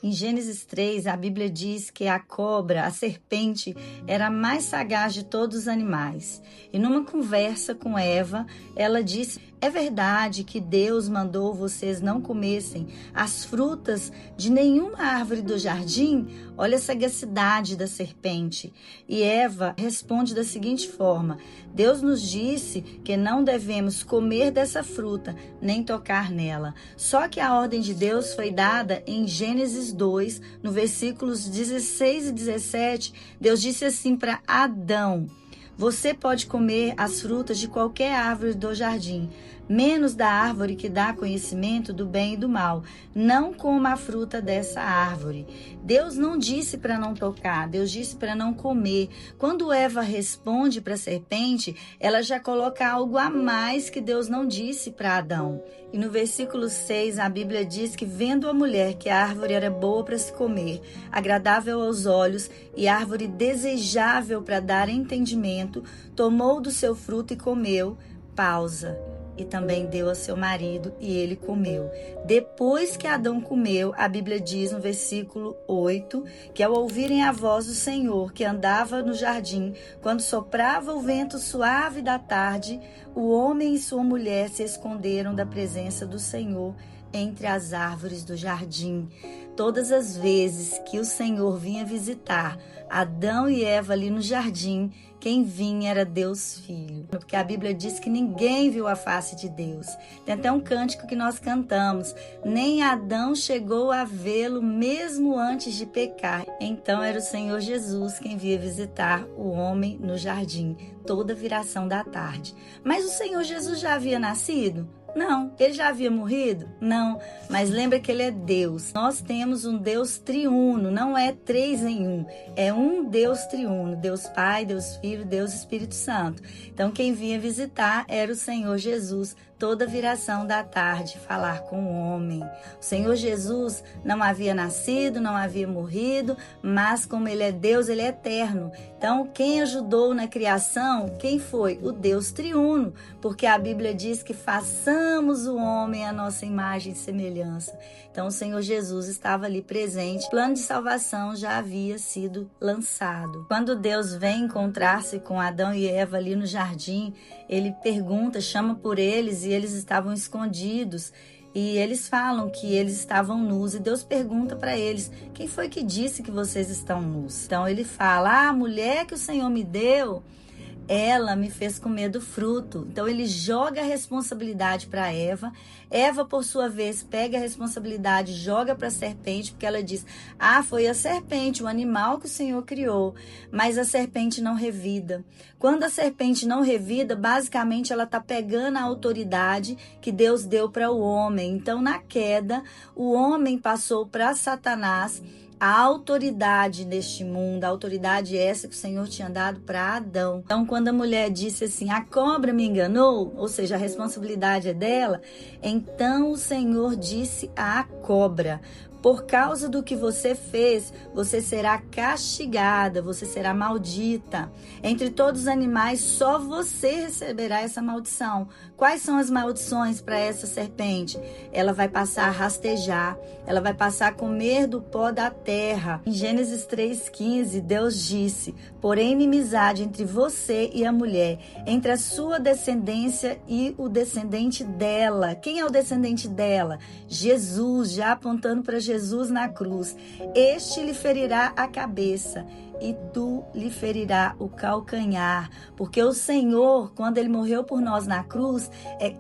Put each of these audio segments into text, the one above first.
Em Gênesis 3, a Bíblia diz que a cobra, a serpente, era a mais sagaz de todos os animais. E numa conversa com Eva, ela disse: é verdade que Deus mandou vocês não comessem as frutas de nenhuma árvore do jardim? Olha a sagacidade da serpente. E Eva responde da seguinte forma: Deus nos disse que não devemos comer dessa fruta, nem tocar nela. Só que a ordem de Deus foi dada em Gênesis 2, no versículos 16 e 17. Deus disse assim para Adão: você pode comer as frutas de qualquer árvore do jardim, menos da árvore que dá conhecimento do bem e do mal. Não coma a fruta dessa árvore. Deus não disse para não tocar, Deus disse para não comer. Quando Eva responde para a serpente, ela já coloca algo a mais que Deus não disse para Adão. E no versículo 6, a Bíblia diz que, vendo a mulher que a árvore era boa para se comer, agradável aos olhos e árvore desejável para dar entendimento, tomou do seu fruto e comeu. Pausa. E também deu a seu marido, e ele comeu. Depois que Adão comeu, a Bíblia diz no versículo 8, que ao ouvirem a voz do Senhor, que andava no jardim, quando soprava o vento suave da tarde, o homem e sua mulher se esconderam da presença do Senhor entre as árvores do jardim. Todas as vezes que o Senhor vinha visitar Adão e Eva ali no jardim, quem vinha era Deus Filho. Porque a Bíblia diz que ninguém viu a face de Deus. Tem até um cântico que nós cantamos: nem Adão chegou a vê-lo mesmo antes de pecar. Então era o Senhor Jesus quem vinha visitar o homem no jardim, toda viração da tarde. Mas o Senhor Jesus já havia nascido? Não. Ele já havia morrido? Não. Mas lembra que ele é Deus. Nós temos um Deus triuno, não é 3 em 1. É um Deus triuno, Deus Pai, Deus Filho, Deus Espírito Santo. Então quem vinha visitar era o Senhor Jesus, toda viração da tarde, falar com o homem. O Senhor Jesus não havia nascido, não havia morrido, mas como ele é Deus, ele é eterno. Então quem ajudou na criação, quem foi? O Deus triuno, porque a Bíblia diz que façamos o homem à nossa imagem e semelhança. Então o Senhor Jesus estava ali presente, o plano de salvação já havia sido lançado. Quando Deus vem encontrar-se com Adão e Eva ali no jardim, ele pergunta, chama por eles, e eles estavam escondidos. E eles falam que eles estavam nus. E Deus pergunta para eles: quem foi que disse que vocês estão nus? Então ele fala: a mulher que o Senhor me deu, ela me fez comer do fruto. Então ele joga a responsabilidade para Eva. Eva, por sua vez, pega a responsabilidade, joga para a serpente, porque ela diz: foi a serpente, o animal que o Senhor criou. Mas a serpente não revida. Quando a serpente não revida, basicamente ela está pegando a autoridade que Deus deu para o homem. Então, na queda, o homem passou para Satanás a autoridade neste mundo, a autoridade essa que o Senhor tinha dado para Adão. Então, quando a mulher disse assim: a cobra me enganou, ou seja, a responsabilidade é dela, então o Senhor disse à cobra: por causa do que você fez, você será castigada, você será maldita. Entre todos os animais, só você receberá essa maldição. Quais são as maldições para essa serpente? Ela vai passar a rastejar, ela vai passar a comer do pó da terra. Em Gênesis 3,15, Deus disse: porém, inimizade entre você e a mulher, entre a sua descendência e o descendente dela. Quem é o descendente dela? Jesus, já apontando para Jesus na cruz. Este lhe ferirá a cabeça e tu lhe ferirá o calcanhar, porque o Senhor, quando ele morreu por nós na cruz,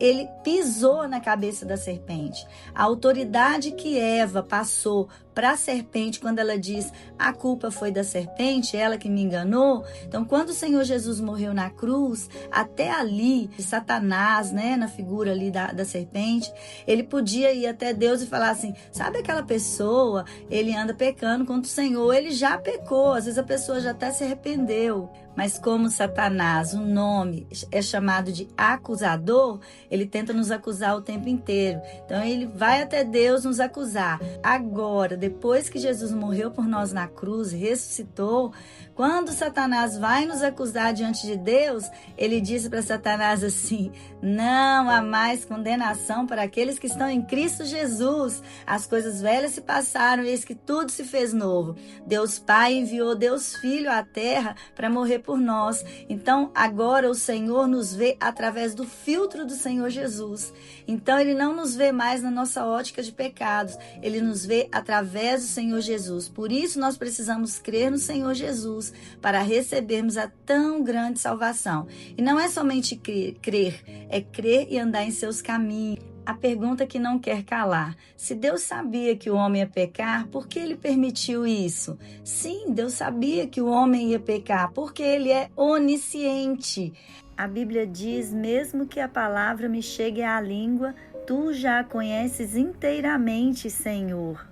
ele pisou na cabeça da serpente. A autoridade que Eva passou para a serpente, quando ela diz: a culpa foi da serpente, ela que me enganou. Então, quando o Senhor Jesus morreu na cruz, até ali, Satanás, na figura ali da serpente, ele podia ir até Deus e falar assim: sabe aquela pessoa, ele anda pecando contra o Senhor, ele já pecou, às vezes a pessoa já até se arrependeu, Mas como Satanás, o nome é chamado de acusador, ele tenta nos acusar o tempo inteiro. Então ele vai até Deus nos acusar. Agora, depois que Jesus morreu por nós na cruz, ressuscitou, quando Satanás vai nos acusar diante de Deus, ele disse para Satanás assim: não há mais condenação para aqueles que estão em Cristo Jesus. As coisas velhas se passaram, eis que tudo se fez novo. Deus Pai enviou Deus Filho à terra para morrer por nós. Então, agora o Senhor nos vê através do filtro do Senhor Jesus. Então, ele não nos vê mais na nossa ótica de pecados. Ele nos vê através do Senhor Jesus. Por isso, nós precisamos crer no Senhor Jesus para recebermos a tão grande salvação. E não é somente crer, é crer e andar em seus caminhos. A pergunta que não quer calar: se Deus sabia que o homem ia pecar, por que ele permitiu isso? Sim, Deus sabia que o homem ia pecar, porque ele é onisciente. A Bíblia diz: mesmo que a palavra me chegue à língua, tu já a conheces inteiramente, Senhor.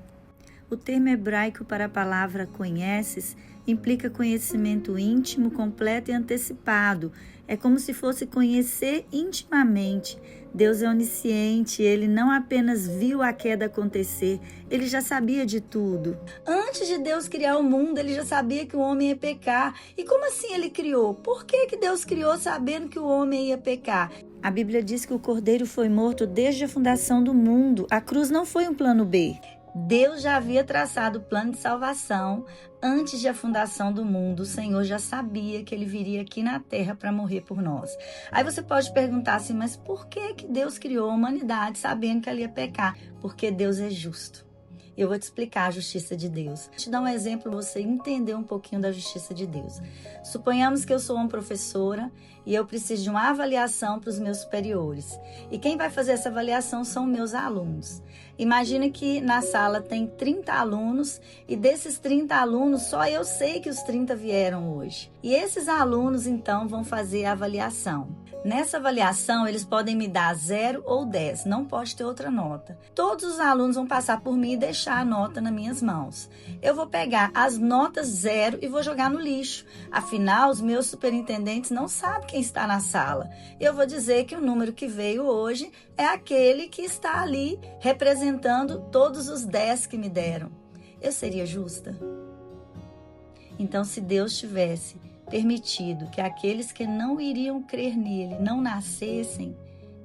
O termo hebraico para a palavra conheces implica conhecimento íntimo, completo e antecipado. É como se fosse conhecer intimamente. Deus é onisciente, ele não apenas viu a queda acontecer, ele já sabia de tudo. Antes de Deus criar o mundo, ele já sabia que o homem ia pecar. E como assim ele criou? Por que Deus criou sabendo que o homem ia pecar? A Bíblia diz que o Cordeiro foi morto desde a fundação do mundo. A cruz não foi um plano B. Deus já havia traçado o plano de salvação antes da fundação do mundo. O Senhor já sabia que ele viria aqui na terra para morrer por nós. Aí você pode perguntar assim, mas por que Deus criou a humanidade sabendo que ela ia pecar? Porque Deus é justo. Eu vou te explicar a justiça de Deus. Vou te dar um exemplo para você entender um pouquinho da justiça de Deus. Suponhamos que eu sou uma professora e eu preciso de uma avaliação para os meus superiores. E quem vai fazer essa avaliação são meus alunos. Imagina que na sala tem 30 alunos e desses 30 alunos só eu sei que os 30 vieram hoje. E esses alunos então vão fazer a avaliação. Nessa avaliação, eles podem me dar 0 ou 10, não pode ter outra nota. Todos os alunos vão passar por mim e deixar a nota nas minhas mãos. Eu vou pegar as notas 0 e vou jogar no lixo. Afinal, os meus superintendentes não sabem quem está na sala. Eu vou dizer que o número que veio hoje é aquele que está ali representando todos os 10 que me deram. Eu seria justa? Então, se Deus tivesse permitido que aqueles que não iriam crer nele não nascessem,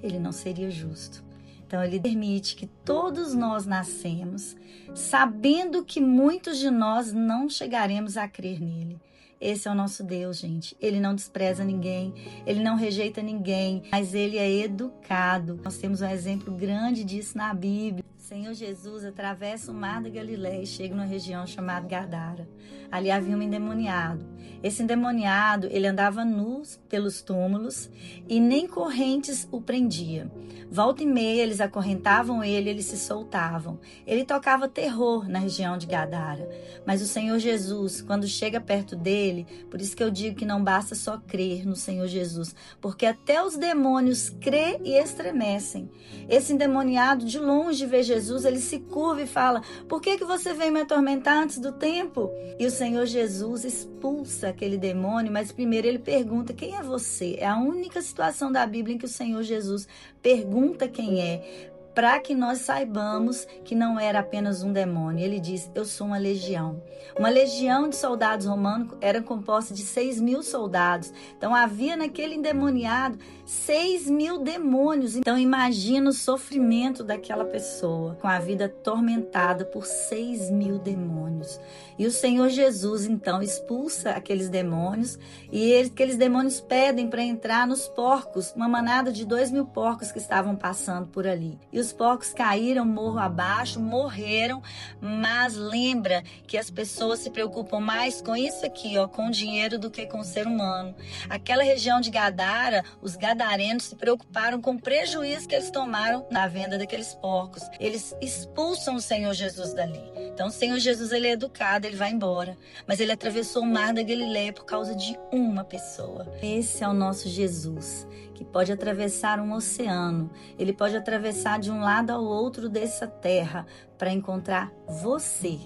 ele não seria justo. Então ele permite que todos nós nascemos, sabendo que muitos de nós não chegaremos a crer nele. Esse é o nosso Deus, gente. Ele não despreza ninguém, ele não rejeita ninguém, mas ele é educado. Nós temos um exemplo grande disso na Bíblia. O Senhor Jesus atravessa o mar da Galileia e chega numa região chamada Gadara. Ali havia um endemoniado. Esse endemoniado, ele andava nu pelos túmulos e nem correntes o prendia. Volta e meia, eles acorrentavam ele, eles se soltavam. Ele tocava terror na região de Gadara. Mas o Senhor Jesus, quando chega perto dele, por isso que eu digo que não basta só crer no Senhor Jesus, porque até os demônios crê e estremecem. Esse endemoniado, de longe vê Jesus, ele se curva e fala: por que você veio me atormentar antes do tempo? E o Senhor Jesus expulsa aquele demônio, mas primeiro ele pergunta: quem é você? É a única situação da Bíblia em que o Senhor Jesus pergunta quem é, para que nós saibamos que não era apenas um demônio. Ele diz: eu sou uma legião. Uma legião de soldados romanos era composta de 6.000 soldados. Então havia naquele endemoniado 6.000 demônios. Então imagina o sofrimento daquela pessoa, com a vida atormentada por 6.000 demônios. E o Senhor Jesus então expulsa aqueles demônios, e aqueles demônios pedem para entrar nos porcos, uma manada de 2.000 porcos que estavam passando por ali. E os porcos caíram morro abaixo, morreram, mas lembra que as pessoas se preocupam mais com isso aqui, com o dinheiro, do que com o ser humano. Aquela região de Gadara, os gadarenos se preocuparam com o prejuízo que eles tomaram na venda daqueles porcos. Eles expulsam o Senhor Jesus dali. Então o Senhor Jesus, ele é educado, ele vai embora, mas ele atravessou o mar da Galileia por causa de uma pessoa. Esse é o nosso Jesus, que pode atravessar um oceano, ele pode atravessar de um lado ao outro dessa terra para encontrar você.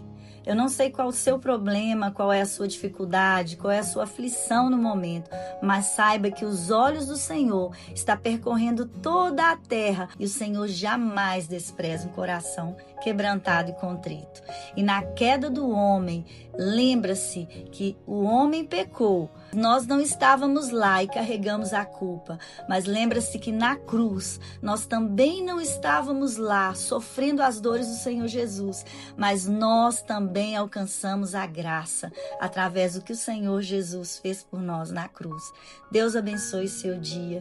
Eu não sei qual o seu problema, qual é a sua dificuldade, qual é a sua aflição no momento, mas saiba que os olhos do Senhor estão percorrendo toda a terra e o Senhor jamais despreza um coração quebrantado e contrito. E na queda do homem, lembra-se que o homem pecou. Nós não estávamos lá e carregamos a culpa, mas lembra-se que na cruz nós também não estávamos lá sofrendo as dores do Senhor Jesus, mas nós também alcançamos a graça através do que o Senhor Jesus fez por nós na cruz. Deus abençoe seu dia.